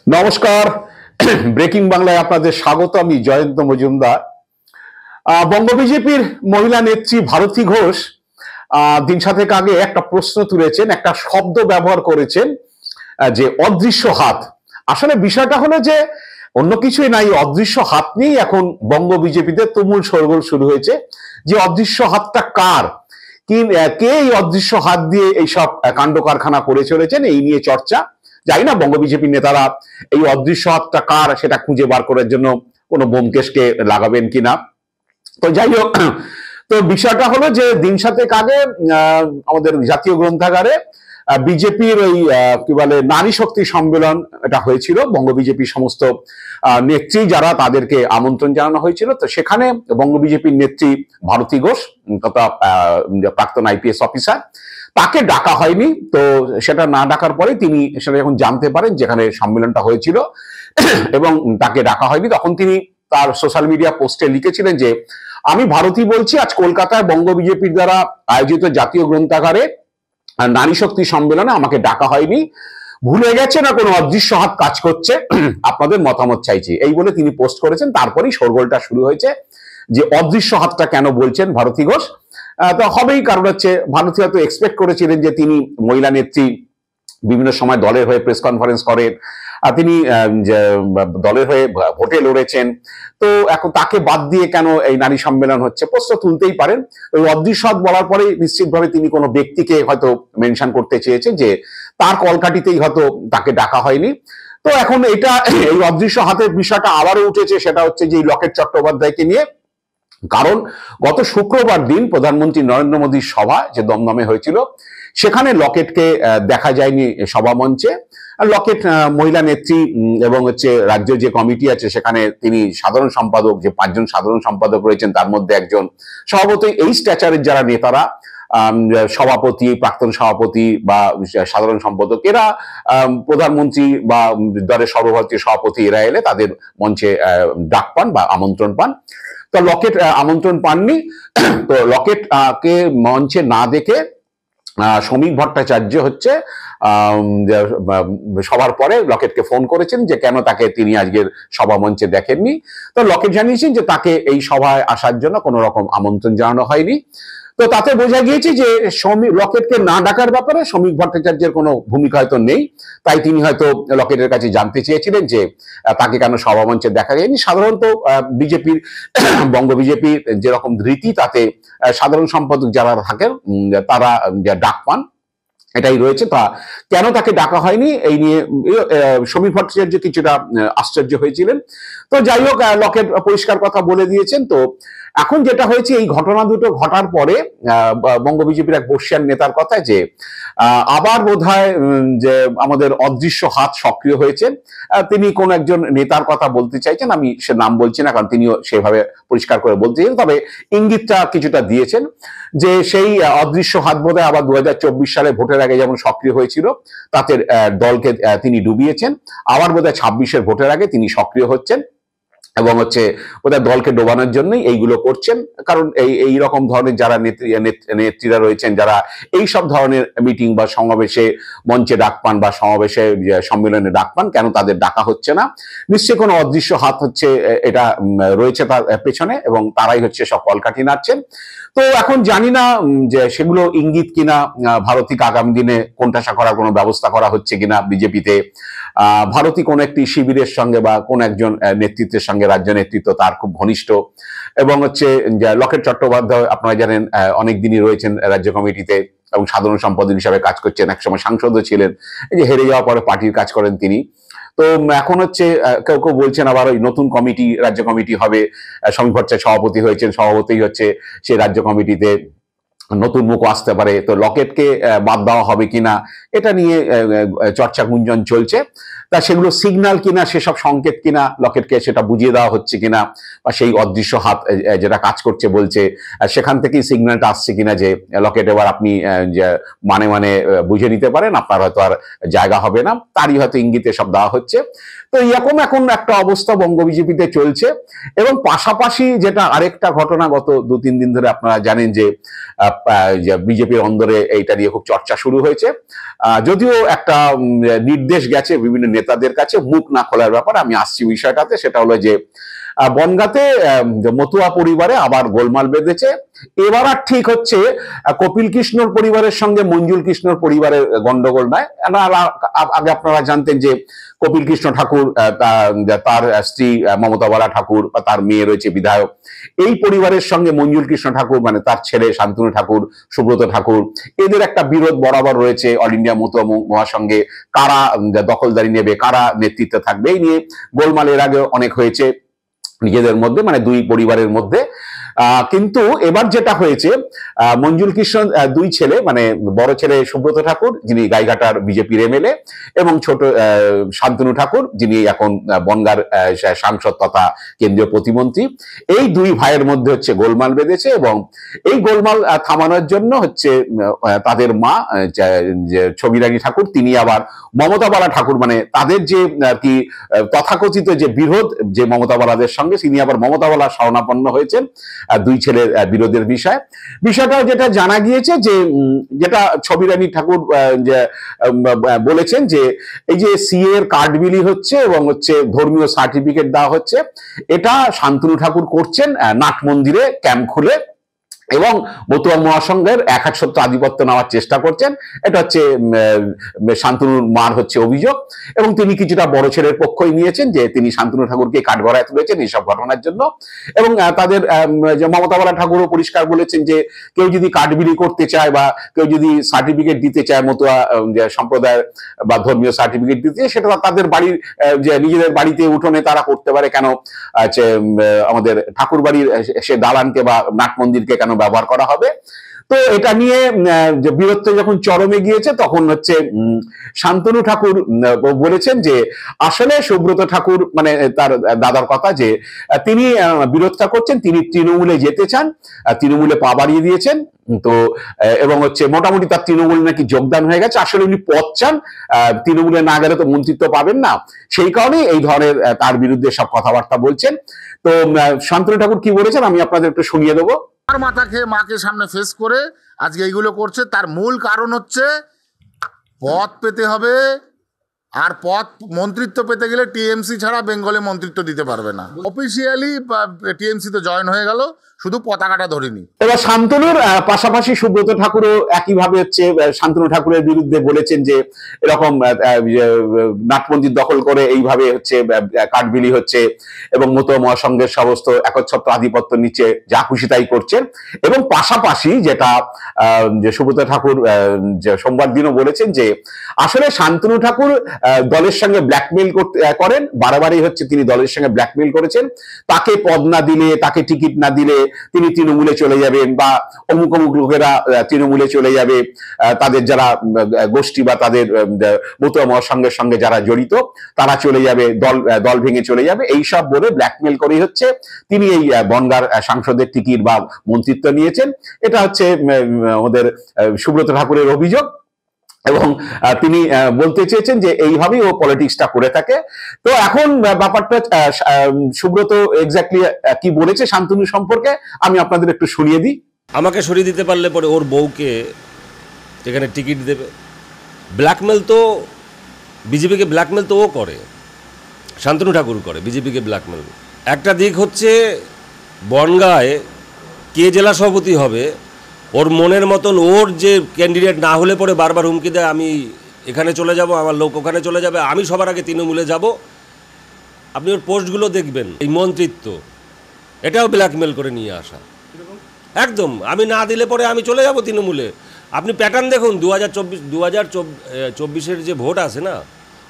নমস্কার। ব্রেকিং বাংলায় আপনাদের স্বাগত। আমি জয়ন্ত মজুমদার। বঙ্গ বিজেপির মহিলা নেত্রী ভারতী ঘোষ দিন সাতেক আগে একটা প্রশ্ন তুলেছেন, একটা শব্দ ব্যবহার করেছেন যে অদৃশ্য হাত। আসলে বিষয়টা হলো যে অন্য কিছুই নাই, অদৃশ্য হাত নিয়েই এখন বঙ্গ বিজেপিতে তুমুল শোরগোল শুরু হয়েছে। যে অদৃশ্য হাতটা কার, কে এই অদৃশ্য হাত দিয়ে এইসব কাণ্ড কারখানা করে চলেছেন, এই নিয়ে চর্চা। জানি না বঙ্গ বিজেপির নেতারা এই অদৃশ্য হাতটা কার সেটা খুঁজে বার করার জন্য কোনো ব্যোমকেশকে লাগাবেন কিনা। তো যাই হোক, তো বিষয়টা হলো যে দিন সাতেক আগে আমাদের জাতীয় গ্রন্থাগারে বিজেপির ওই কি বলে নারী শক্তি সম্মেলন এটা হয়েছিল। বঙ্গ বিজেপির সমস্ত নেত্রী যারা, তাদেরকে আমন্ত্রণ জানানো হয়েছিল। তো সেখানে বঙ্গ বিজেপির নেত্রী ভারতী ঘোষ তথা প্রাক্তন আইপিএস অফিসার, তাকে ডাকা হয়নি। তো সেটা না ডাকার পরে তিনি সেটা যখন জানতে পারেন যেখানে সম্মেলনটা হয়েছিল এবং তাকে ডাকা হয়নি, তখন তিনি তার সোশ্যাল মিডিয়া পোস্টে লিখেছিলেন যে আমি ভারতী বলছি, আজ কলকাতায় বঙ্গ বিজেপির দ্বারা আয়োজিত জাতীয় গ্রন্থাগারে নারী শক্তি সম্মেলনে আমাকে ডাকা হয়নি, ভুলে গেছে না কোনো অদৃশ্য হাত কাজ করছে, আপনাদের মতামত চাইছি, এই বলে তিনি পোস্ট করেছেন। তারপরেই শোরগোলটা শুরু হয়েছে যে অদৃশ্য হাতটা কেন বলছেন ভারতী ঘোষ। তো হবেই, কারণ হচ্ছে ভারতী হয়তো এক্সপেক্ট করেছিলেন যে তিনি মহিলা নেত্রী, বিভিন্ন সময় দলের হয়ে প্রেস কনফারেন্স করেন, তিনি দলের হয়ে ভোটে লড়েছেন। তো এখন তাকে বাদ দিয়ে কেন এই নারী সম্মেলন হচ্ছে, প্রশ্ন তুলতেই পারেন। ওই অদৃশ্য হাত বলার পরে নিশ্চিতভাবে তিনি কোনো ব্যক্তিকে হয়তো মেনশন করতে চেয়েছেন যে তার কলকাঠিতেই হয়তো তাকে ডাকা হয়নি। তো এখন এটা এই অদৃশ্য হাতের বিষয়টা আবারও উঠেছে, সেটা হচ্ছে যে লকেট চট্টোপাধ্যায়কে নিয়ে। কারণ গত শুক্রবার দিন প্রধানমন্ত্রী নরেন্দ্র মোদীর সভা যে দমদমে হয়েছিল, সেখানে লকেটকে দেখা যায়নি সভা মঞ্চে। লকেট মহিলা নেত্রী এবং হচ্ছে রাজ্য যে কমিটি আছে সেখানে তিনি সাধারণ সম্পাদক, যে 5 জন সাধারণ সম্পাদক রয়েছেন তার মধ্যে একজন। স্বভাবতই এই স্ট্যাচারের যারা নেতারা, সভাপতি, প্রাক্তন সভাপতি বা সাধারণ সম্পাদক, এরা প্রধানমন্ত্রী বা দলের সর্বভারতীয় সভাপতি এরা এলে তাদের মঞ্চে ডাক পান বা আমন্ত্রণ পান। তো লকেট আমন্ত্রণ পাননি। তো লকেট কে মঞ্চে না দেখে শ্রমিক ভট্টাচার্য হচ্ছে সবার পরে লকেটকে ফোন করেছেন যে কেন তাকে তিনি আজকের সভা মঞ্চে দেখেননি। তো লকেট জানিয়েছেন যে তাকে এই সভায় আসার জন্য কোনো রকম আমন্ত্রণ জানানো হয়নি। তো তাতে বোঝা গিয়েছে যে লকেটকে না ডাকার ব্যাপারে শ্রমিক ভট্টাচার্যের কোনো ভূমিকা হয়তো নেই। তাই তিনি হয়তো লকেটের কাছে জানতে চেয়েছিলেন যে তাকে কেন সভামঞ্চে দেখা যায়নি। সাধারণত বিজেপির বঙ্গ বিজেপির যেরকম রীতি, তাতে সাধারণ সম্পাদক যারা থাকেন তারা ডাক পান, এটাই রয়েছে। তা কেন তাকে ডাকা হয়নি এই নিয়ে শ্রমিক ভট্টাচার্য কিছুটা আশ্চর্য হয়েছিলেন। তো যাই হোক, লকেট পরিষ্কার কথা বলে দিয়েছেন। তো এখন যেটা হয়েছে, এই ঘটনা দুটো ঘটার পরে বঙ্গ বিজেপির এক বর্ষিয়ান নেতার কথা যে আবার বোধহয় যে আমাদের অদৃশ্য হাত সক্রিয় হয়েছে। তিনি কোন একজন নেতার কথা বলতে চাইছেন, আমি সে নাম বলছি না কারণ তিনিও সেভাবে পরিষ্কার করে বলতে চাইছেন, তবে ইঙ্গিতটা কিছুটা দিয়েছেন যে সেই অদৃশ্য হাত বোধহয় আবার 2024 সালে ভোটের আগে যেমন সক্রিয় হয়েছিল, তাতে দলকে তিনি ডুবিয়েছেন। আবার বোধহয় 26-এর ভোটের আগে তিনি সক্রিয় হচ্ছেন এবং হচ্ছে ওদের দলকে ডোবানোর জন্যই এইগুলো করছেন। কারণ এই রকম ধরনের যারা নেত্রীরা রয়েছেন, যারা এই সব ধরনের মিটিং বা সমাবেশে মঞ্চে ডাক পান বা সমাবেশে সম্মেলনে ডাক পান, কেন তাদের ডাকা হচ্ছে না? নিশ্চয়ই কোনো অদৃশ্য হাত হচ্ছে এটা রয়েছে তার পেছনে, এবং তারাই হচ্ছে সব কলকাঠি নাড়ছেন। তো এখন জানি না যে সেগুলো ইঙ্গিত কিনা, ভারতীকে আগামী দিনে কোণঠাসা করার কোনো ব্যবস্থা করা হচ্ছে কিনা বিজেপিতে। ভারতী কোন একটি শিবিরের সঙ্গে বা কোন একজন নেতৃত্বের সঙ্গে, রাজ্য নেতৃত্ব তার খুব ঘনিষ্ঠ, এবং হচ্ছে লকেট চট্টোপাধ্যায় আপনারা জানেন অনেকদিনই রয়েছেন রাজ্য কমিটিতে এবং সাধারণ সম্পাদক হিসাবে কাজ করছেন, একসময় সাংসদও ছিলেন। এই যে হেরে যাওয়ার পরে পার্টির কাজ করেন তিনি। তো এখন হচ্ছে কেউ কেউ বলছেন আবার ওই নতুন কমিটি, রাজ্য কমিটি হবে, শ্রমিক ভট্টাচার্য সভাপতি হয়েছেন, সভাপতি হচ্ছে সেই রাজ্য কমিটিতে নতুন মুখ আসতে পারে। তো লকেটকে বাদ দেওয়া হবে কিনা এটা নিয়ে চর্চা গুঞ্জন চলছে। তা সেগুলো সিগন্যাল কিনা, সেসব সংকেত কিনা, লকেটকে সেটা বুঝিয়ে দেওয়া হচ্ছে কিনা, বা সেই অদৃশ্য হাত যেটা কাজ করছে বলছে সেখান থেকেই সিগন্যালটা আসছে কিনা যে লকেট এবার আপনি মানে বুঝে নিতে পারেন, আপনার হয়তো আর জায়গা হবে না, তারই হয়তো ইঙ্গিতে সব দেওয়া হচ্ছে। তো এরকম এখন একটা অবস্থা বঙ্গ বিজেপিতে চলছে। এবং পাশাপাশি যেটা আরেকটা ঘটনা, গত 2-3 দিন ধরে আপনারা জানেন যে বিজেপির অন্দরে এইটা নিয়ে খুব চর্চা শুরু হয়েছে। যদিও একটা নির্দেশ গেছে বিভিন্ন নেতাদের কাছে মুখ না খোলার ব্যাপার, আমি আসছি বিষয়টাতে। সেটা হলো যে বনগাঁতে মতুয়া পরিবারে আবার গোলমাল বেঁধেছে। এবার আর ঠিক হচ্ছে কপিল কৃষ্ণর পরিবারের সঙ্গে মঞ্জুল কৃষ্ণর পরিবারের গন্ডগোল নয়। আগে আপনারা জানতেন যে কপিল কৃষ্ণ ঠাকুর, তার স্ত্রী মমতা বালা ঠাকুর বা তার মেয়ে রয়েছে বিধায়ক, এই পরিবারের সঙ্গে মঞ্জুল কৃষ্ণ ঠাকুর মানে তার ছেলে শান্তনু ঠাকুর, সুব্রত ঠাকুর, এদের একটা বিরোধ বরাবর রয়েছে। অল ইন্ডিয়া মতুয়া মহাসংঘে কারা দখলদারি নেবে, কারা নেতৃত্বে থাকবে, এই নিয়ে গোলমাল এর আগে অনেক হয়েছে নিজেদের মধ্যে, মানে দুই পরিবারের মধ্যে। কিন্তু এবার যেটা হয়েছে, মঞ্জুল কৃষ্ণ দুই ছেলে, মানে বড় ছেলে সুব্রত ঠাকুর যিনি গাইঘাটার বিজেপির এমএলএ, এবং ছোট শান্তনু ঠাকুর যিনি এখন বনগাঁর সাংসদ তথা কেন্দ্রীয় প্রতিমন্ত্রী, এই দুই ভাইয়ের মধ্যে হচ্ছে গোলমাল বেঁধেছে। এবং এই গোলমাল থামানোর জন্য হচ্ছে তাদের মা ছবিরানী ঠাকুর, তিনি আবার মমতা বালা ঠাকুর, মানে তাদের যে আর কি তথাকথিত যে বিরোধ যে মমতা বালাদের সঙ্গে, তিনি আবার মমতা বালা শরণাপন্ন হয়েছেন দুই ছেলের বিরোধের বিষয়টা যেটা জানা গিয়েছে যে যেটা ছবিরানী ঠাকুর বলেছেন যে এই যে সিএ এর কার্ড বিলি হচ্ছে এবং হচ্ছে ধর্মীয় সার্টিফিকেট দেওয়া হচ্ছে, এটা শান্তনু ঠাকুর করছেন নাট মন্দিরে ক্যাম্প খুলে এবং মতুয়া মহাসংঘের একাত্মত্ব আধিপত্য নেওয়ার চেষ্টা করছেন। এটা হচ্ছে শান্তনুর মার হচ্ছে অভিযোগ। এবং তিনি কিছুটা বড় ছেলের পক্ষই নিয়েছেন যে তিনি শান্তনু ঠাকুরকে কাঠগড়ায় তুলেছেন এইসব ঘটনার জন্য। এবং তাদের মমতা বালা ঠাকুরও পরিষ্কার বলেছেন যে কেউ যদি কাঠবিলি করতে চায় বা কেউ যদি সার্টিফিকেট দিতে চায় মতুয়া সম্প্রদায়ের বা ধর্মীয় সার্টিফিকেট দিতে, সেটা তাদের বাড়ির নিজেদের বাড়িতে উঠোনে তারা করতে পারে, কেন আমাদের ঠাকুর বাড়ির সে দালানকে বা নাট মন্দিরকে কেন ব্যবহার করা হবে। তো এটা নিয়ে বিরোধ যখন চরমে গিয়েছে, তখন হচ্ছে শান্তনু ঠাকুর বলেছেন যে আসলে সুব্রত ঠাকুর, মানে তার দাদার কথা, যে তিনি বিরোধটা করছেন, তিনি তৃণমূলে যেতে চান, তৃণমূলে পা বাড়িয়ে দিয়েছেন। তো এবং হচ্ছে মোটামুটি তার তৃণমূল নাকি যোগদান হয়ে গেছে, আসলে উনি পদ চান, তৃণমূলে না গেলে তো মন্ত্রিত্ব পাবেন না, সেই কারণেই এই ধরনের তার বিরুদ্ধে সব কথাবার্তা বলছেন। তো শান্তনু ঠাকুর কি বলেছেন আমি আপনাদের একটু শুনিয়ে দেবো। আর মাথা খেয়ে মাকে সামনে ফেস করে আজকে এইগুলো করছে। তার মূল কারণ হচ্ছে পদ পেতে হবে, আর পদ মন্ত্রিত্ব পেতে গেলে টিএমসি ছাড়া বেঙ্গলে মন্ত্রিত্ব দিতে পারবে না। অফিসিয়ালি টিএমসি তো জয়েন হয়ে গেল, শুধু পতাকাটা ধরিনি। এবার শান্তনুর পাশাপাশি সুব্রত ঠাকুরও একইভাবে হচ্ছে শান্তনু ঠাকুরের বিরুদ্ধে বলেছেন যে এরকম নাটমন্দির দখল করে এইভাবে হচ্ছে কাঠবিলি হচ্ছে এবং মতুয়া মহাসংঘের সমস্ত একচ্ছত্র আধিপত্য নিচে যা খুশি তাই করছেন। এবং পাশাপাশি যেটা যে সুব্রত ঠাকুর সোমবার দিনও বলেছেন যে আসলে শান্তনু ঠাকুর দলের সঙ্গে ব্ল্যাকমেইল করেন, বারবারই হচ্ছে তিনি দলের সঙ্গে ব্ল্যাকমেইল করেছেন, তাকে পদ না দিলে, তাকে টিকিট না দিলে তিনি তৃণমূলে চলে যাবেন বা অমুক অমুক লোকেরা তৃণমূলে চলে যাবে, তাদের যারা গোষ্ঠী বা তাদের মতুয়া মহাসংঘের সঙ্গে যারা জড়িত তারা চলে যাবে, দল ভেঙে চলে যাবে, এইসব বলে ব্ল্যাকমেইল করেই হচ্ছে তিনি এই বনগাঁর সাংসদের টিকিট বা মন্ত্রিত্ব নিয়েছেন। এটা হচ্ছে আমাদের সুব্রত ঠাকুরের অভিযোগ। এবং তিনি বলতে চেয়েছেন যে এইভাবেই ও পলিটিক্সটা করে থাকে। তো এখন ব্যাপারটা সুব্রত এক্স্যাক্টলি কি বলেছে শান্তনু সম্পর্কে আমি আপনাদের একটু শুনিয়ে দিই। আমাকে সরিয়ে দিতে পারলে পরে ওর বউকে এখানে টিকিট দেবে। ব্ল্যাকমেল তো বিজেপিকে ব্ল্যাকমেল তো ও করে, শান্তনু ঠাকুর করে বিজেপিকে ব্ল্যাকমেল। একটা দিক হচ্ছে বনগাঁয় কে জেলা সভাপতি হবে, ওর মনের মতন ওর যে ক্যান্ডিডেট না হলে পরে বারবার হুমকি দেয় আমি এখানে চলে যাব, আমার লোক ওখানে চলে যাবে, আমি সবার আগে তৃণমূলে যাব। আপনি ওর পোস্টগুলো দেখবেন, এই মন্ত্রিত্ব এটাও ব্ল্যাকমেল করে নিয়ে আসা একদম। আমি না দিলে পরে আমি চলে যাব তৃণমূলে। আপনি প্যাটার্ন দেখুন 2024 যে ভোট আছে না,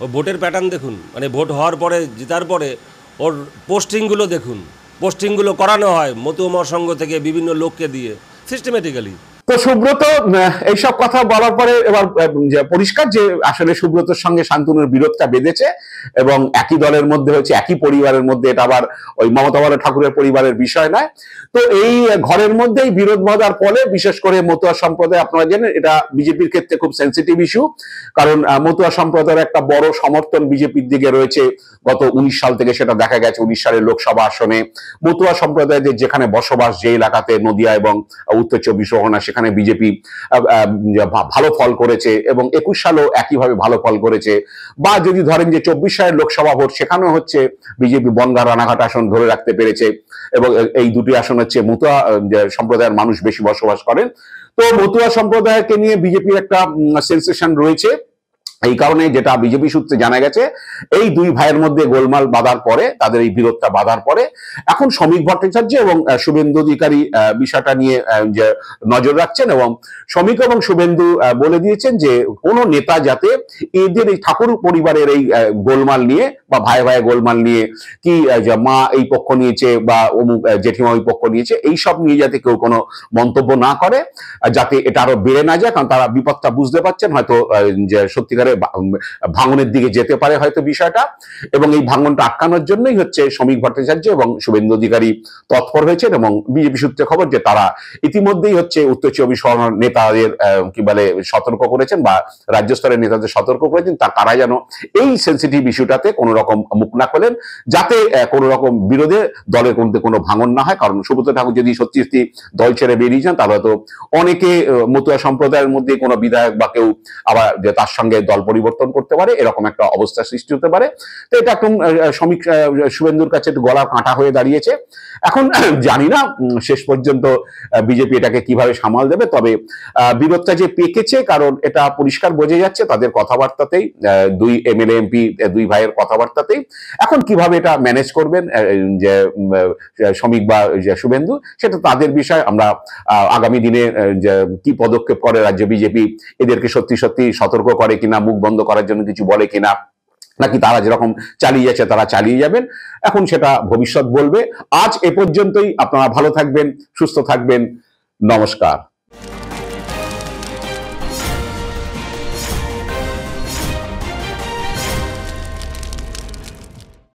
ও ভোটের প্যাটার্ন দেখুন, মানে ভোট হওয়ার পরে জেতার পরে ওর পোস্টিংগুলো দেখুন, পোস্টিংগুলো করানো হয় মতুয়া মহাসংঘ থেকে বিভিন্ন লোককে দিয়ে সিস্টেমেটিক্যালি। তো তো সুব্রত এইসব কথা বলার পরে এবার যে পরিষ্কার যে আসলে সুব্রতর সঙ্গে শান্তনুর বিরোধটা বেঁধেছে এবং একই দলের মধ্যে হচ্ছে, একই পরিবারের মধ্যে, এটা আবার ওই মমতা ঠাকুরের পরিবারের বিষয় নয়। তো এই ঘরের মধ্যেই বিরোধ বাঁধার ফলে বিশেষ করে মতুয়া সম্প্রদায়, আপনারা জানেন এটা বিজেপির ক্ষেত্রে খুব সেন্সিটিভ ইস্যু, কারণ মতুয়া সম্প্রদায়ের একটা বড় সমর্থন বিজেপির দিকে রয়েছে গত 19 সাল থেকে, সেটা দেখা গেছে 19 সালের লোকসভা আসনে মতুয়া সম্প্রদায়দের যেখানে বসবাস, যে এলাকাতে নদিয়া এবং উত্তর 24 পরগনা, সেখানে বিজেপি ভালো ফল করেছে এবং 21 সালেও একইভাবে ভালো ফল করেছে। বা যদি ধরেন যে 24 সালের লোকসভা ভোট, সেখানেও হচ্ছে বিজেপি বনগাঁ রানাঘাট আসন ধরে রাখতে পেরেছে এবং এই দুটি আসন হচ্ছে মতুয়া সম্প্রদায়ের মানুষ বেশি বসবাস করেন। তো মতুয়া সম্প্রদায়কে নিয়ে বিজেপির একটা সেন্সেশন রয়েছে। এই কারণে যেটা বিজেপি সূত্রে জানা গেছে, এই দুই ভাইয়ের মধ্যে গোলমাল বাঁধার পরে, তাদের এই বিরোধটা বাঁধার পরে এখন শ্রমিক ভট্টাচার্য এবং শুভেন্দু অধিকারী বিষয়টা নিয়ে যে নজর রাখছেন এবং শ্রমিক এবং শুভেন্দু বলে দিয়েছেন যে কোন নেতা যাতে এদের এই ঠাকুর পরিবারের এই গোলমাল নিয়ে বা ভাই ভাই গোলমাল নিয়ে, কি মা এই পক্ষ নিয়েছে বা অমুক জেঠিমা ওই পক্ষ নিয়েছে, এইসব নিয়ে যাতে কেউ কোনো মন্তব্য না করে, যাতে এটা আরো বেড়ে না যায়, কারণ তারা বিপদটা বুঝতে পারছেন হয়তো যে সত্যিকারে ভাঙনের দিকে যেতে পারে হয়তো বিষয়টা, এবং এই ভাঙনটা আটকানোর জন্যই হচ্ছে শ্রমিক ভট্টাচার্য এবং শুভেন্দু অধিকারী তৎপর হয়েছেন। এবং বিজেপি সূত্রে খবর যে তারা ইতিমধ্যেই হচ্ছে উত্তর 24 পরগনার নেতাদের কি বলে সতর্ক করেছেন বা রাজ্য স্তরের নেতাদের সতর্ক করেছেন, তারা যেন এই সেন্সিটিভ ইস্যুটাতে কোনো রকম মুখ না খোলেন, যাতে কোনো রকম বিরোধে দলের মধ্যে কোনো ভাঙন না হয়। কারণ সুব্রত ঠাকুর যদি সত্যি সত্যি দল ছেড়ে বেরিয়ে যান, তাহলে তো অনেকে মতুয়া সম্প্রদায়ের মধ্যে কোনো বিধায়ক বা কেউ আবার তার সঙ্গে দল পরিবর্তন করতে পারে, এরকম একটা অবস্থা সৃষ্টি হতে পারে। তো এটা একদম শ্রমিক শুভেন্দুর কাছে গলা কাঁটা হয়ে দাঁড়িয়েছে। এখন জানি না শেষ পর্যন্ত বিজেপি এটাকে কিভাবে সামাল দেবে, তবে বিরোধটা যে পেকেছে, কারণ এটা পরিষ্কার বোঝা যাচ্ছে তাদের কথাবার্তাতেই, দুই এমএলএ এমপি দুই ভাইয়ের কথাবার্তাতেই। এখন কিভাবে এটা ম্যানেজ করবেন যে শ্রমিক বা শুভেন্দু, সেটা তাদের বিষয়। আমরা আগামী দিনে কি পদক্ষেপ করে রাজ্য বিজেপি, এদেরকে সত্যি সত্যি সতর্ক করে কিনা, মুখ বন্ধ করার জন্য কিছু বলে কিনা, নাকি তারা যেরকম চালিয়ে যাচ্ছে তারা চালিয়ে যাবেন, এখন সেটা ভবিষ্যৎ বলবে। আজ এ পর্যন্তই। আপনারা ভালো থাকবেন, সুস্থ থাকবেন। নমস্কার।